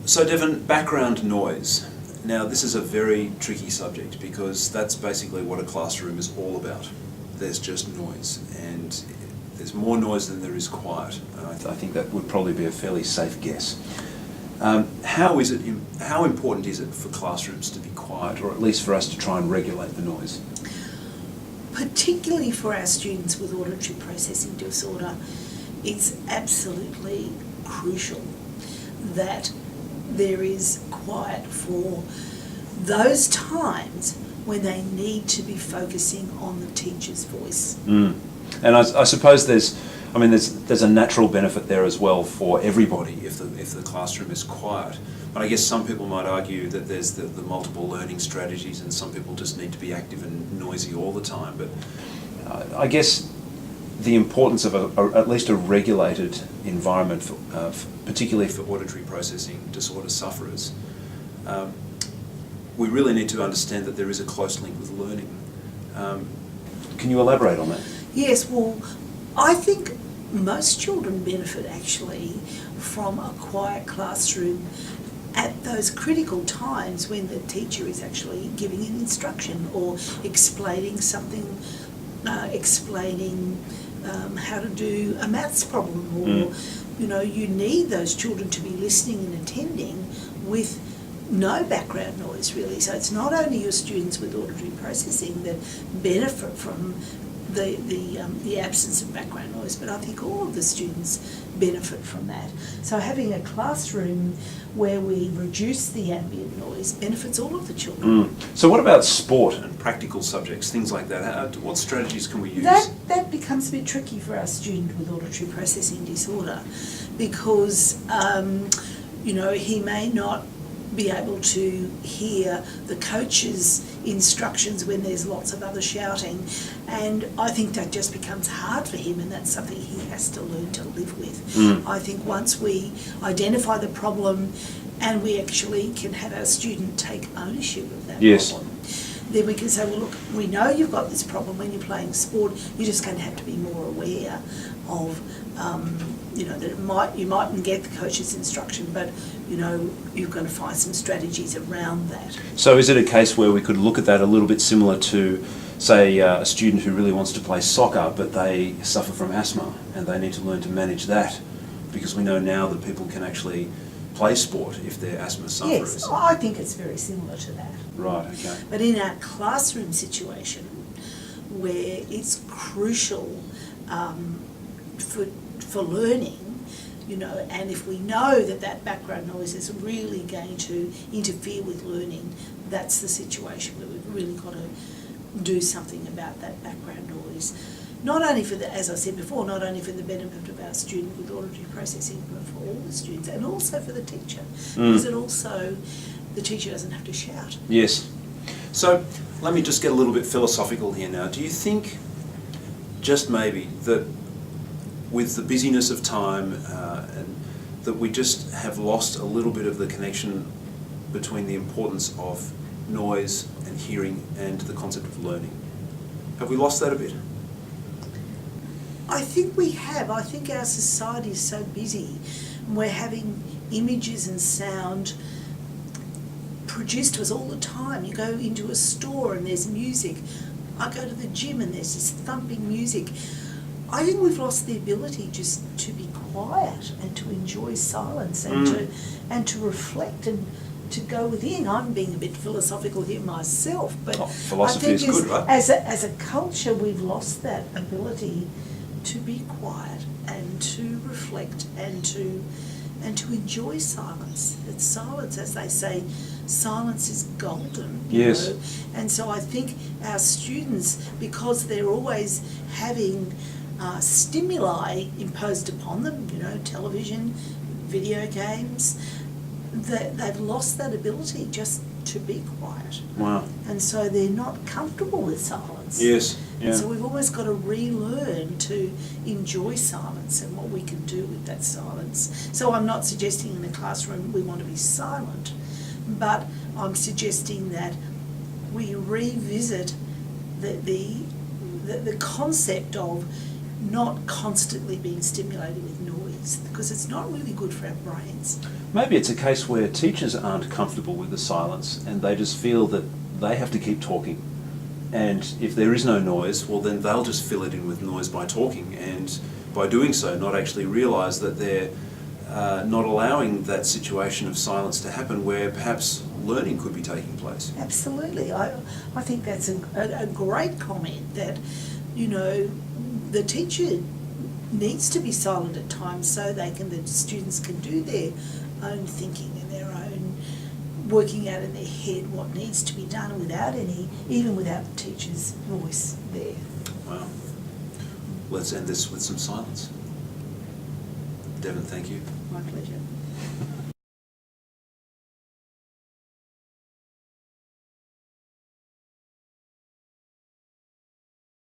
So Devon, background noise. Now this is a very tricky subject because that's basically what a classroom is all about. There's just noise, and there's more noise than there is quiet. I think that would probably be a fairly safe guess. How important is it for classrooms to be quiet, or at least for us to try and regulate the noise? Particularly for our students with auditory processing disorder, it's absolutely crucial that there is quiet for those times when they need to be focusing on the teacher's voice. And I suppose there's a natural benefit there as well for everybody if the classroom is quiet. But I guess some people might argue that there's the multiple learning strategies, and some people just need to be active and noisy all the time. But I guess the importance of at least a regulated environment, particularly for auditory processing disorder sufferers, we really need to understand that there is a close link with learning. Can you elaborate on that? Yes, well, I think most children benefit actually from a quiet classroom at those critical times when the teacher is actually giving an instruction or explaining something, explaining how to do a maths problem, or you need those children to be listening and attending with no background noise really. So it's not only your students with auditory processing that benefit from the absence of background noise, but I think all of the students benefit from that. So having a classroom where we reduce the ambient noise benefits all of the children. So what about sport and practical subjects, things like that? What strategies can we use? That becomes a bit tricky for our student with auditory processing disorder because he may not be able to hear the coach's instructions when there's lots of other shouting, and I think that just becomes hard for him, and that's something he has to learn to live with. I think once we identify the problem and we actually can have our student take ownership of that problem, then we can say, well look, we know you've got this problem when you're playing sport, you're just going to have to be more aware of that you mightn't get the coach's instruction, but you're going to find some strategies around that. So is it a case where we could look at that a little bit similar to, say, a student who really wants to play soccer but they suffer from asthma and they need to learn to manage that, because we know now that people can actually play sport if they're asthma sufferers? Yes, I think it's very similar to that. Right, okay. But in our classroom situation where it's crucial for learning, and if we know that background noise is really going to interfere with learning, that's the situation where we've really got to do something about that background noise. Not only for as I said before, not only for the benefit of our student with auditory processing, but for all the students, and also for the teacher, because the teacher doesn't have to shout. Yes. So let me just get a little bit philosophical here now. Do you think, just maybe, that with the busyness of time and that we just have lost a little bit of the connection between the importance of noise and hearing and the concept of learning? Have we lost that a bit? I think we have. I think our society is so busy. We're having images and sound produced to us all the time. You go into a store and there's music. I go to the gym and there's this thumping music. I think we've lost the ability just to be quiet and to enjoy silence and to reflect and to go within. I'm being a bit philosophical here myself, but philosophy I think is good, right? As a culture, we've lost that ability to be quiet and to reflect and to enjoy silence. It's silence, as they say, silence is golden. Yes. And so I think our students, because they're always having stimuli imposed upon them, television, video games, that they've lost that ability just to be quiet. Wow. And so they're not comfortable with silence. Yes. Yeah. And so we've almost got to relearn to enjoy silence and what we can do with that silence. So I'm not suggesting in the classroom we want to be silent, but I'm suggesting that we revisit the concept of not constantly being stimulated with noise. noise, because it's not really good for our brains. Maybe it's a case where teachers aren't comfortable with the silence and they just feel that they have to keep talking. And if there is no noise, well then they'll just fill it in with noise by talking, and by doing so not actually realise that they're not allowing that situation of silence to happen where perhaps learning could be taking place. Absolutely. I think that's a great comment, that, you know, the teacher needs to be silent at times so the students can do their own thinking and their own working out in their head what needs to be done even without the teacher's voice there. Wow. Let's end this with some silence. Devon, thank you. My pleasure.